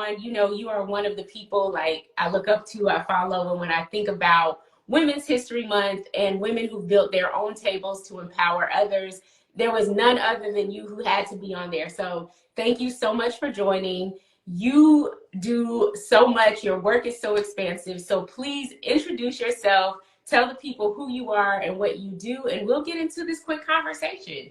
on. You know, you are one of the people like I look up to, I follow. And when I think about Women's History Month and women who built their own tables to empower others, there was none other than you who had to be on there. So thank you so much for joining. You do so much. Your work is so expansive. So please introduce yourself, tell the people who you are and what you do, and we'll get into this quick conversation.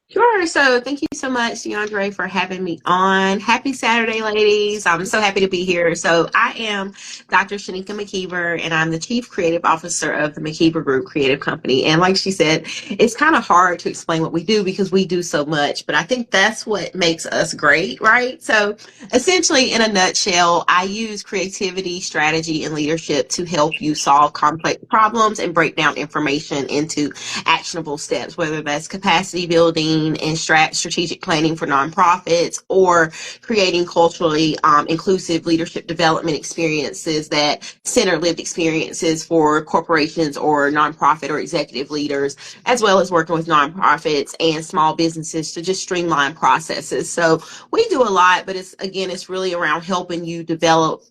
Sure. So thank you so much, DeAndre, for having me on. Happy Saturday, ladies. I'm so happy to be here. So I am Dr. Shinika McKiever, and I'm the Chief Creative Officer of the McKiever Group Creative Company. And like she said, it's kind of hard to explain what we do because we do so much, but I think that's what makes us great, right? So essentially, in a nutshell, I use creativity, strategy, and leadership to help you solve complex problems and break down information into actionable steps, whether that's capacity building and strategic planning for nonprofits, or creating culturally inclusive leadership development experiences that center lived experiences for corporations or nonprofit or executive leaders, as well as working with nonprofits and small businesses to just streamline processes. So we do a lot, but it's really around helping you develop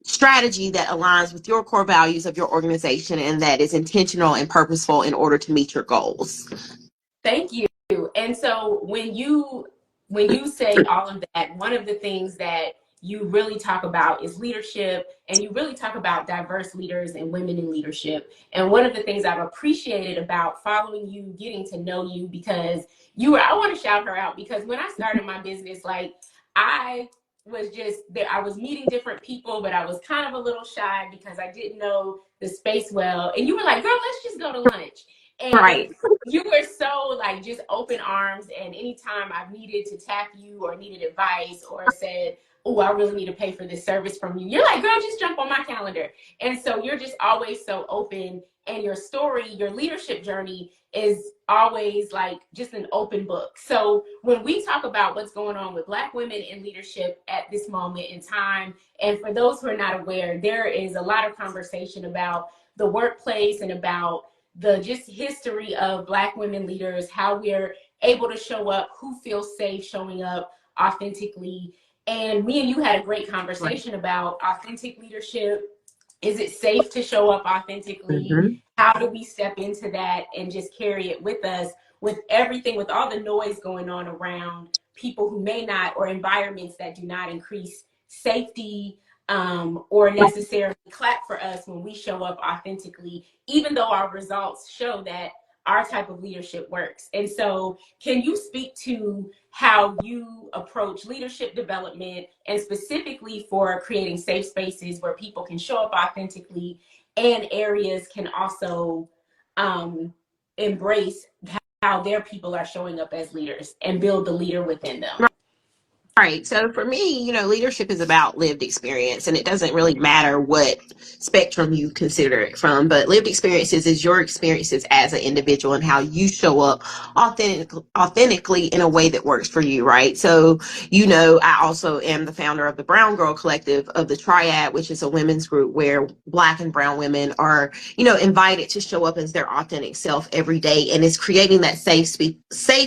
strategy that aligns with your core values of your organization and that is intentional and purposeful in order to meet your goals. Thank you. And so when you say all of that, one of the things that you really talk about is leadership, and you really talk about diverse leaders and women in leadership. And one of the things I've appreciated about following you, getting to know you, because I want to shout her out, because when I started my business, like I was just there, I was meeting different people, but I was kind of a little shy because I didn't know the space well. And you were like, girl, let's just go to lunch. And right. You were so like just open arms. And anytime I needed to tap you or needed advice or said, oh, I really need to pay for this service from you, you're like, girl, just jump on my calendar. And so you're just always so open. And your story, your leadership journey is always like just an open book. So when we talk about what's going on with Black women in leadership at this moment in time, and for those who are not aware, there is a lot of conversation about the workplace and about the just history of Black women leaders, how we're able to show up, who feels safe showing up authentically. And me and you had a great conversation about authentic leadership. Is it safe to show up authentically? Mm-hmm. How do we step into that and just carry it with us, with everything, with all the noise going on around people who may not, or environments that do not increase safety, or necessarily clap for us when we show up authentically, even though our results show that our type of leadership works. And so can you speak to how you approach leadership development, and specifically for creating safe spaces where people can show up authentically and areas can also embrace how their people are showing up as leaders and build the leader within them? Right. So for me, leadership is about lived experience, and it doesn't really matter what spectrum you consider it from, but lived experiences is your experiences as an individual and how you show up authentically in a way that works for you. Right. So, I also am the founder of the Brown Girl Collective of the Triad, which is a women's group where Black and brown women are, invited to show up as their authentic self every day. And it's creating that safe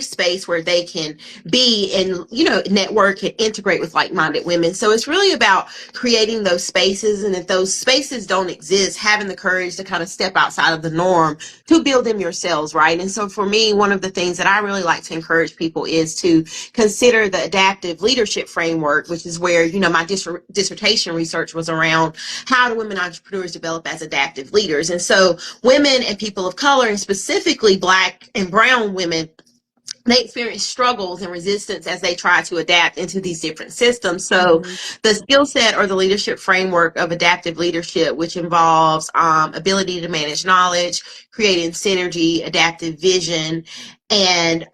space where they can be and, network and integrate with like-minded women. So it's really about creating those spaces, and if those spaces don't exist, having the courage to kind of step outside of the norm to build them yourselves, right? And so for me, one of the things that I really like to encourage people is to consider the adaptive leadership framework, which is where, my dissertation research was around how do women entrepreneurs develop as adaptive leaders. And so women and people of color, and specifically Black and brown women, they experience struggles and resistance as they try to adapt into these different systems. So the skill set or the leadership framework of adaptive leadership, which involves ability to manage knowledge, creating synergy, adaptive vision, and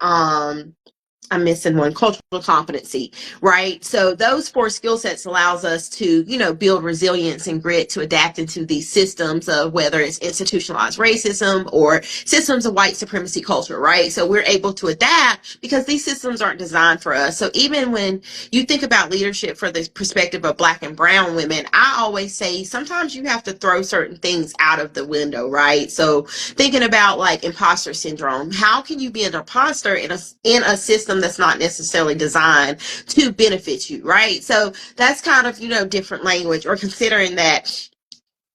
I'm missing one, cultural competency, right? So those 4 skill sets allows us to, build resilience and grit to adapt into these systems of whether it's institutionalized racism or systems of white supremacy culture, right? So we're able to adapt because these systems aren't designed for us. So even when you think about leadership for the perspective of Black and brown women, I always say sometimes you have to throw certain things out of the window, right? So thinking about like imposter syndrome, how can you be an imposter in a system system that's not necessarily designed to benefit you, right? So that's kind of, different language, or considering that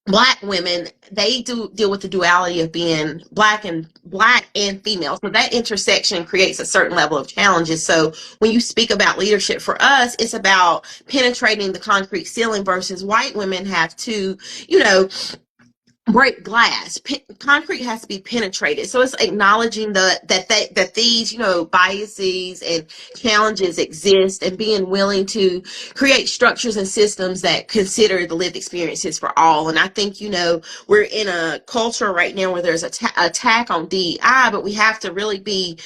Black women, they do deal with the duality of being black and female. So that intersection creates a certain level of challenges. So when you speak about leadership for us, it's about penetrating the concrete ceiling, versus white women have to, you know, break glass. Concrete has to be penetrated. So it's acknowledging that these, biases and challenges exist, and being willing to create structures and systems that consider the lived experiences for all. And I think, we're in a culture right now where there's a attack on DEI, but we have to really be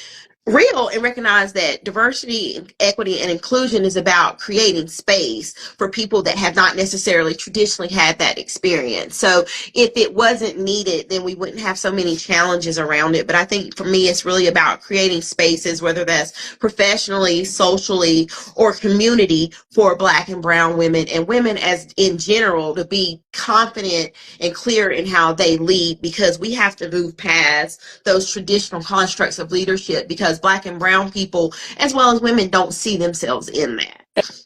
real and recognize that diversity, equity, and inclusion is about creating space for people that have not necessarily traditionally had that experience. So if it wasn't needed, then we wouldn't have so many challenges around it. But I think for me, it's really about creating spaces, whether that's professionally, socially, or community, for Black and brown women, and women as in general, to be confident and clear in how they lead, because we have to move past those traditional constructs of leadership, because Black and brown people, as well as women, don't see themselves in that.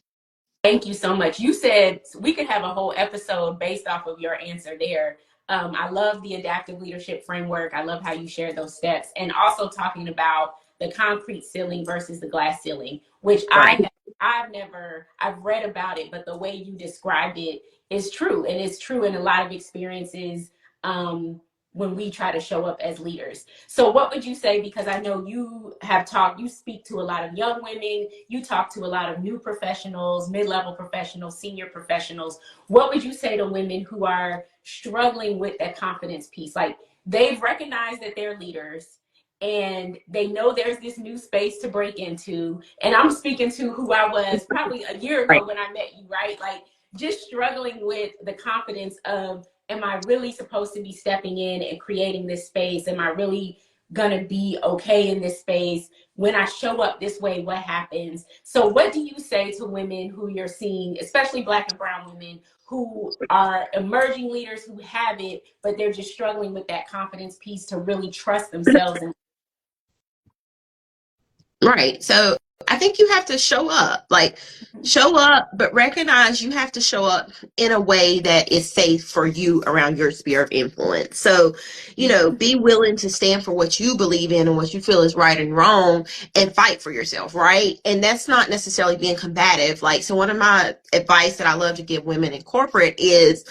Thank you so much. You said we could have a whole episode based off of your answer there. I love the adaptive leadership framework. I love how you share those steps, and also talking about the concrete ceiling versus the glass ceiling, which Right. I've read about it, but the way you described it is true. And it's true in a lot of experiences, when we try to show up as leaders. So what would you say, because I know you speak to a lot of young women, you talk to a lot of new professionals, mid-level professionals, senior professionals. What would you say to women who are struggling with that confidence piece? Like, they've recognized that they're leaders and they know there's this new space to break into. And I'm speaking to who I was probably a year ago Right. when I met you, right? Like, just struggling with the confidence of, am I really supposed to be stepping in and creating this space? Am I really gonna be okay in this space? When I show up this way, what happens? So what do you say to women who you're seeing, especially Black and brown women, who are emerging leaders, who have it, but they're just struggling with that confidence piece to really trust themselves? And Right. So I think you have to show up, but recognize you have to show up in a way that is safe for you around your sphere of influence. So, be willing to stand for what you believe in and what you feel is right and wrong, and fight for yourself, right? And that's not necessarily being combative. So one of my advice that I love to give women in corporate is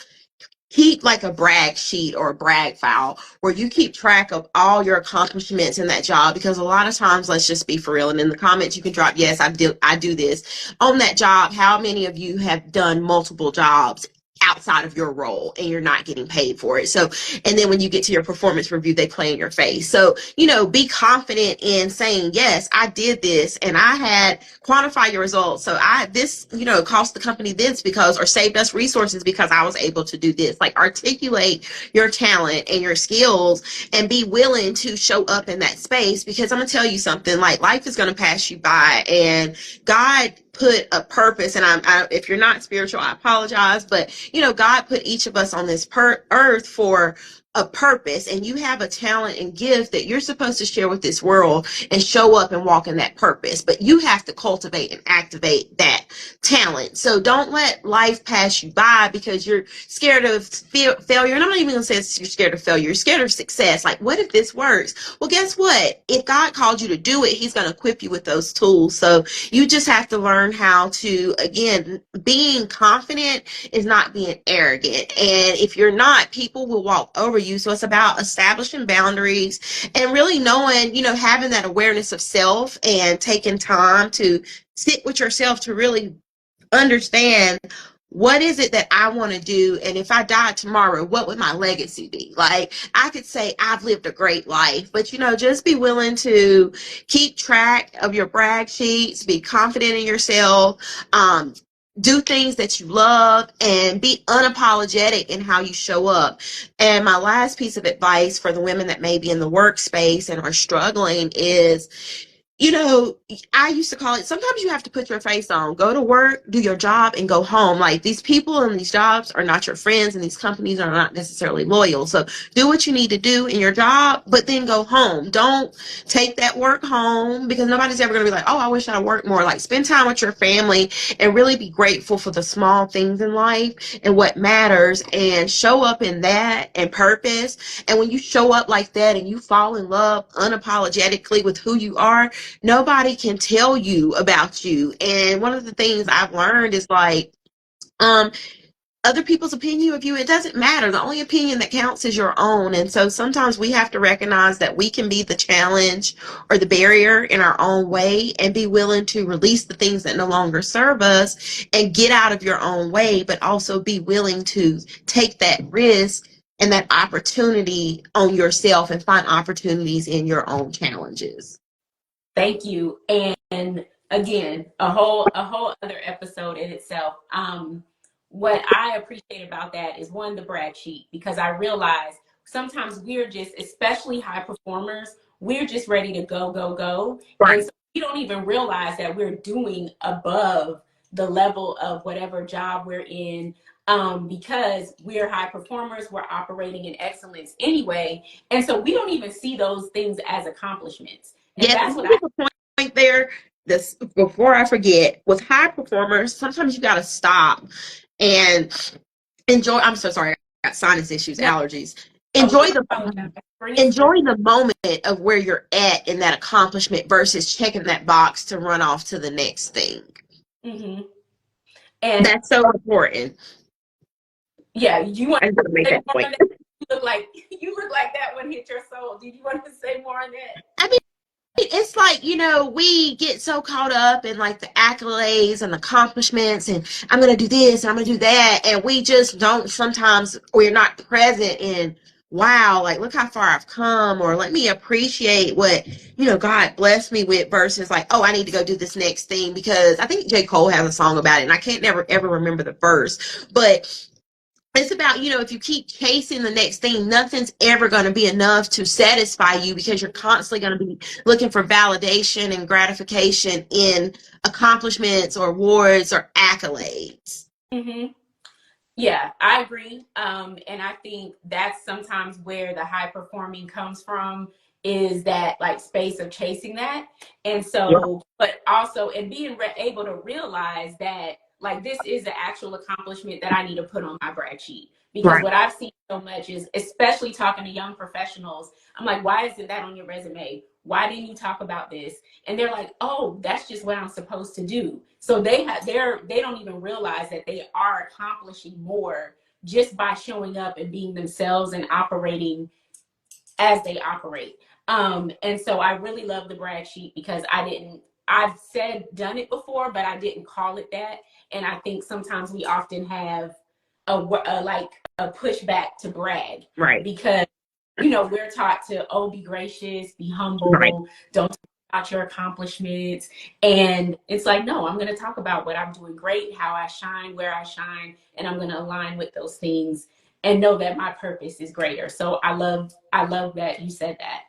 keep like a brag sheet or a brag file where you keep track of all your accomplishments in that job, because a lot of times, let's just be for real, and in the comments you can drop, yes, I do this on that job. How many of you have done multiple jobs outside of your role and you're not getting paid for it? So, and then when you get to your performance review, they play in your face. So, be confident in saying, yes, I did this, and I had quantify your results. So this, cost the company this because, or saved us resources because I was able to do this. Like, articulate your talent and your skills, and be willing to show up in that space, because I'm gonna tell you something, like, life is gonna pass you by, and God put a purpose. And if you're not spiritual, I apologize, but God put each of us on this earth for a purpose, and you have a talent and gift that you're supposed to share with this world and show up and walk in that purpose. But you have to cultivate and activate that talent. So don't let life pass you by because you're scared of failure. And I'm not even going to say you're scared of failure. You're scared of success. Like, what if this works? Well, guess what? If God called you to do it, he's going to equip you with those tools. So you just have to learn how to, again, being confident is not being arrogant. And if you're not, people will walk over you. So it's about establishing boundaries and really knowing, having that awareness of self and taking time to sit with yourself to really understand, what is it that I want to do? And if I died tomorrow, what would my legacy be? Like, I could say I've lived a great life, but just be willing to keep track of your brag sheets, be confident in yourself, do things that you love, and be unapologetic in how you show up. And my last piece of advice for the women that may be in the workspace and are struggling is, you know, I used to call it, sometimes you have to put your face on, go to work, do your job, and go home. Like, these people in these jobs are not your friends, and these companies are not necessarily loyal. So do what you need to do in your job, but then go home. Don't take that work home, because nobody's ever going to be like, oh, I wish I worked more. Like, spend time with your family and really be grateful for the small things in life and what matters, and show up in that and purpose. And when you show up like that and you fall in love unapologetically with who you are, nobody can tell you about you. And one of the things I've learned is like, um, other people's opinion of you, it doesn't matter. The only opinion that counts is your own. And so sometimes we have to recognize that we can be the challenge or the barrier in our own way, and be willing to release the things that no longer serve us and get out of your own way, but also be willing to take that risk and that opportunity on yourself, and find opportunities in your own challenges. Thank you. And again, a whole other episode in itself. What I appreciate about that is, one, the brag sheet, because I realize sometimes we're just, especially high performers, we're just ready to go, go, go. And Right. so we don't even realize that we're doing above the level of whatever job we're in, because we're high performers, we're operating in excellence anyway. And so we don't even see those things as accomplishments. And Yes, that's and what here's the point there. This, before I forget, with high performers, sometimes you got to stop and enjoy. I'm so sorry, I got sinus issues, no, allergies. no, Enjoy don't the apologize. Bring us through. enjoy the moment of where you're at in that accomplishment, versus checking that box to run off to the next thing. Hmm. And That's so important. yeah, you want I just want to make to say that more point. on that? You look like that one hit your soul. Did you want to say more on that? I mean, it's like, we get so caught up in like the accolades and accomplishments, and I'm going to do this and I'm going to do that. And we just don't, sometimes we're not present in, wow, like, look how far I've come, or let me appreciate what, God blessed me with, versus like, oh, I need to go do this next thing. Because I think J. Cole has a song about it, and I can't never ever remember the verse, but it's about, if you keep chasing the next thing, nothing's ever going to be enough to satisfy you, because you're constantly going to be looking for validation and gratification in accomplishments or awards or accolades. Hmm. Yeah, I agree. And I think that's sometimes where the high performing comes from, is that like space of chasing that. And Yeah. so, but also, and being able to realize that like this is the actual accomplishment that I need to put on my brag sheet. Because Right. what I've seen so much is, especially talking to young professionals, I'm like, why isn't that on your resume? Why didn't you talk about this? And they're like, oh, that's just what I'm supposed to do. So they don't even realize that they are accomplishing more just by showing up and being themselves and operating as they operate. And so I really love the brag sheet, because I've done it before, but I didn't call it that. And I think sometimes we often have like a pushback to brag, Right. because we're taught to, oh, be gracious, be Right. humble, don't talk about your accomplishments. And it's like, no, I'm going to talk about what I'm doing great, how I shine, where I shine, and I'm going to align with those things and know that my purpose is greater. So I love that you said that.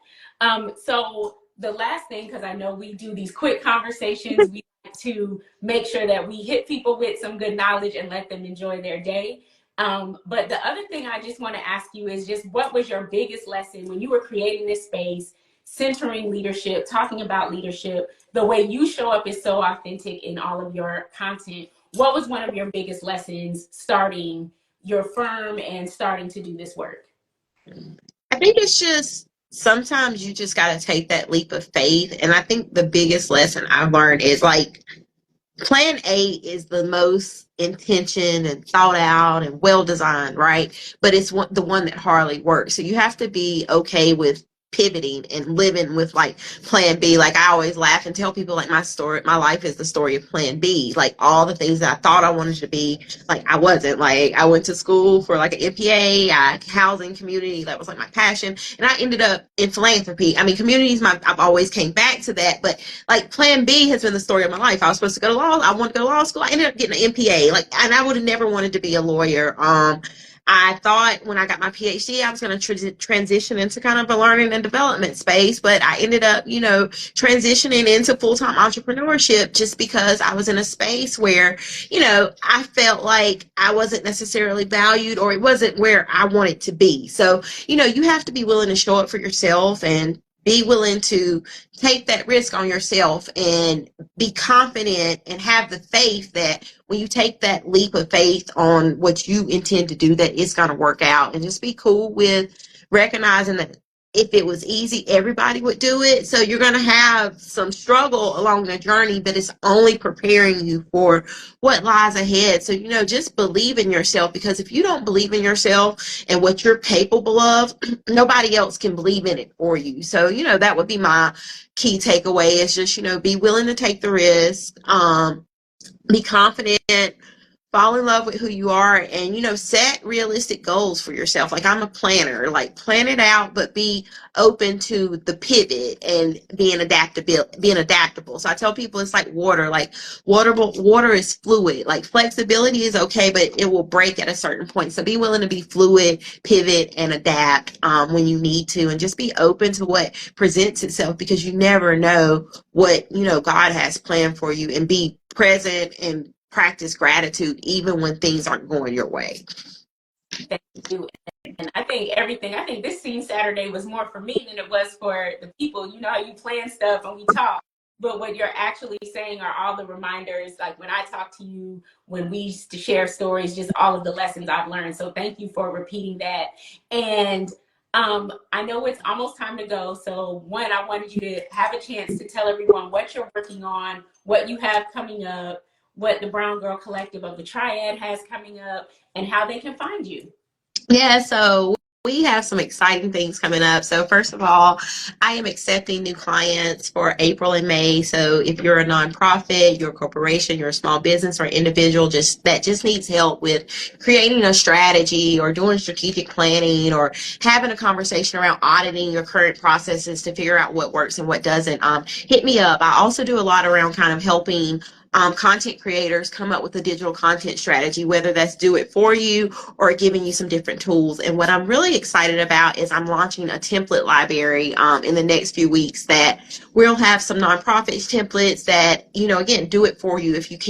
So the last thing, because I know we do these quick conversations, we like to make sure that we hit people with some good knowledge and let them enjoy their day. But the other thing I just want to ask you is just, what was your biggest lesson when you were creating this space, centering leadership, talking about leadership? The way you show up is so authentic in all of your content. What was one of your biggest lessons starting your firm and starting to do this work? I think it's just, sometimes you just got to take that leap of faith. And I think the biggest lesson I've learned is like, plan A is the most intentioned and thought out and well designed, right? But it's the one that hardly works. So you have to be okay with pivoting and living with like plan B. Like, I always laugh and tell people, like, my life is the story of plan B. Like, all the things that I thought I wanted to be, like, I wasn't. Like, I went to school for like an MPA, housing community, that was like my passion, and I ended up in philanthropy. I mean, communities, I've always came back to that, but like, plan B has been the story of my life. I was supposed to go to law. I wanted to go to law school. I ended up getting an MPA. Like, and I would have never wanted to be a lawyer. I thought when I got my PhD, I was going to transition into kind of a learning and development space, but I ended up, transitioning into full-time entrepreneurship just because I was in a space where, I felt like I wasn't necessarily valued, or it wasn't where I wanted to be. So, you have to be willing to show up for yourself and be willing to take that risk on yourself and be confident and have the faith that when you take that leap of faith on what you intend to do, that it's going to work out. And just be cool with recognizing that if it was easy, everybody would do it. So you're going to have some struggle along the journey, but it's only preparing you for what lies ahead. So, just believe in yourself, because if you don't believe in yourself and what you're capable of, nobody else can believe in it for you. So, that would be my key takeaway, is just, be willing to take the risk, be confident, fall in love with who you are, and set realistic goals for yourself. Like, I'm a planner, like, plan it out, but be open to the pivot and being adaptable. So I tell people it's like water. Like, water is fluid. Like, flexibility is okay, but it will break at a certain point. So be willing to be fluid, pivot, and adapt when you need to, and just be open to what presents itself, because you never know what God has planned for you. And be present and practice gratitude even when things aren't going your way. Thank you. And I think this Scene Saturday was more for me than it was for the people. You know how you plan stuff and we talk, but what you're actually saying are all the reminders, like when I talk to you, when we used to share stories, just all of the lessons I've learned. So thank you for repeating that. And I know it's almost time to go. So one, I wanted you to have a chance to tell everyone what you're working on, what you have coming up, what the Brown Girl Collective of the Triad has coming up, and how they can find you. Yeah, so we have some exciting things coming up. So first of all, I am accepting new clients for April and May. So if you're a nonprofit, you're a corporation, you're a small business or individual that just needs help with creating a strategy or doing strategic planning or having a conversation around auditing your current processes to figure out what works and what doesn't, hit me up. I also do a lot around kind of helping content creators come up with a digital content strategy, whether that's do it for you or giving you some different tools. And what I'm really excited about is I'm launching a template library in the next few weeks that we'll have some nonprofit templates that, again, do it for you. If you're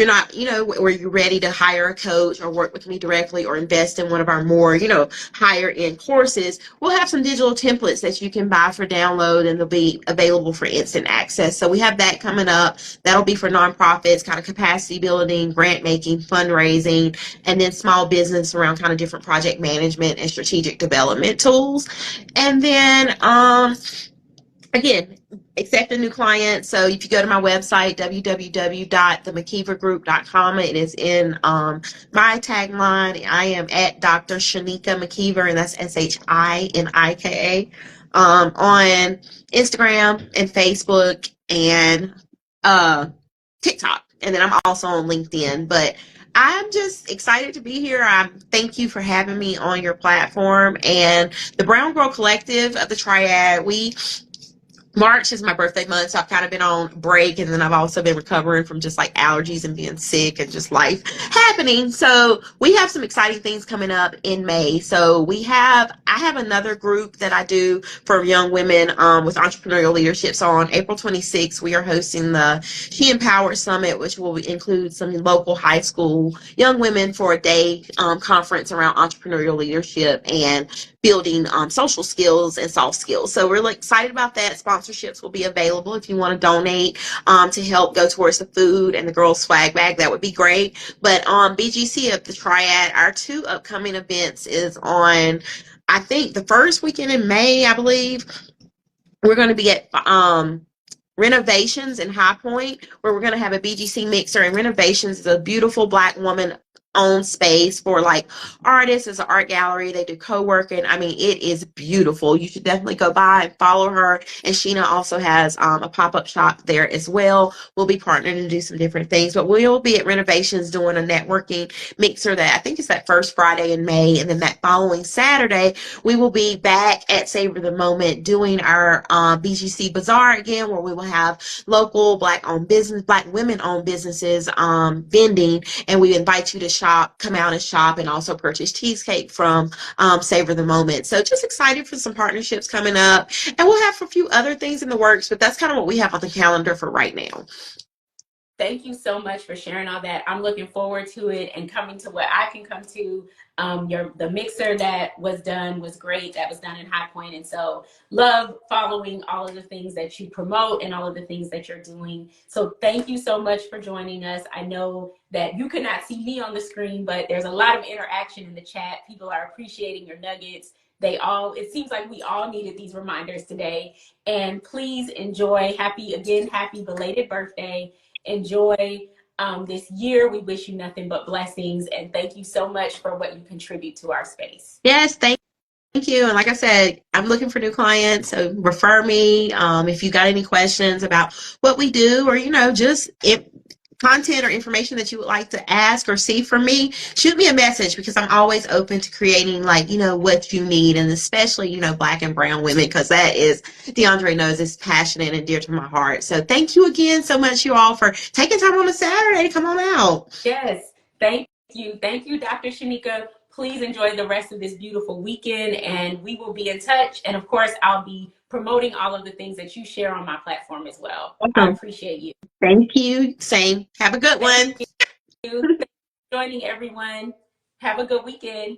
not, where you're ready to hire a coach or work with me directly or invest in one of our more, higher end courses, we'll have some digital templates that you can buy for download, and they'll be available for instant access. So we have that coming up. That'll be for nonprofits, kind of capacity building, grant making, fundraising, and then small business around kind of different project management and strategic development tools. And then, again, accept a new client. So if you go to my website, www.themckievergroup.com, it is in my tagline. I am at Dr. Shinika McKiever, and that's SHINIKA, on Instagram and Facebook and TikTok. And then I'm also on LinkedIn. But I'm just excited to be here. Thank you for having me on your platform. And the Brown Girl Collective of the Triad, March is my birthday month, so I've kind of been on break, and then I've also been recovering from just like allergies and being sick and just life happening. So we have some exciting things coming up in May. So I have another group that I do for young women with entrepreneurial leadership. So on April 26th, we are hosting the She Empowered Summit, which will include some local high school young women for a day conference around entrepreneurial leadership and building social skills and soft skills. So we're really excited about that. Sponsorships will be available if you want to donate to help go towards the food and the girls' swag bag. That would be great. But BGC of the Triad, our two upcoming events is on, I think, the first weekend in May, I believe. We're going to be at Renovations in High Point, where we're going to have a BGC mixer. And Renovations is a beautiful Black woman own space for like artists. It's an art gallery. They do co-working. I mean, it is beautiful. You should definitely go by and follow her. And Sheena also has a pop-up shop there as well. We'll be partnering to do some different things, but we'll be at Renovations doing a networking mixer that I think is that first Friday in May. And then that following Saturday, we will be back at Savor the Moment doing our BGC Bazaar again, where we will have local Black women-owned businesses vending, and we invite you to come out and shop and also purchase cheesecake from Savor the Moment. So just excited for some partnerships coming up. And we'll have a few other things in the works, but that's kind of what we have on the calendar for right now. Thank you so much for sharing all that. I'm looking forward to it and coming to what I can come to. The mixer that was done was great. That was done in High Point, and so love following all of the things that you promote and all of the things that you're doing. So thank you so much for joining us. I know that you could not see me on the screen, but there's a lot of interaction in the chat. People are appreciating your nuggets. It seems like we all needed these reminders today. And please enjoy. Happy belated birthday. Enjoy this year. We wish you nothing but blessings, and thank you so much for what you contribute to our space. Yes, thank you. And like I said, I'm looking for new clients. So refer me if you got any questions about what we do, or just content or information that you would like to ask or see from me. Shoot me a message, because I'm always open to creating what you need, and especially Black and brown women, because that is, DeAndre knows, is passionate and dear to my heart. So thank you again so much, you all, for taking time on a Saturday to come on out. Yes, thank you, Dr. Shinika. Please enjoy the rest of this beautiful weekend, and we will be in touch. And of course, I'll be promoting all of the things that you share on my platform as well. I appreciate you. Thank you. Same. Have a good one. Thank you. Thanks for joining, everyone. Have a good weekend.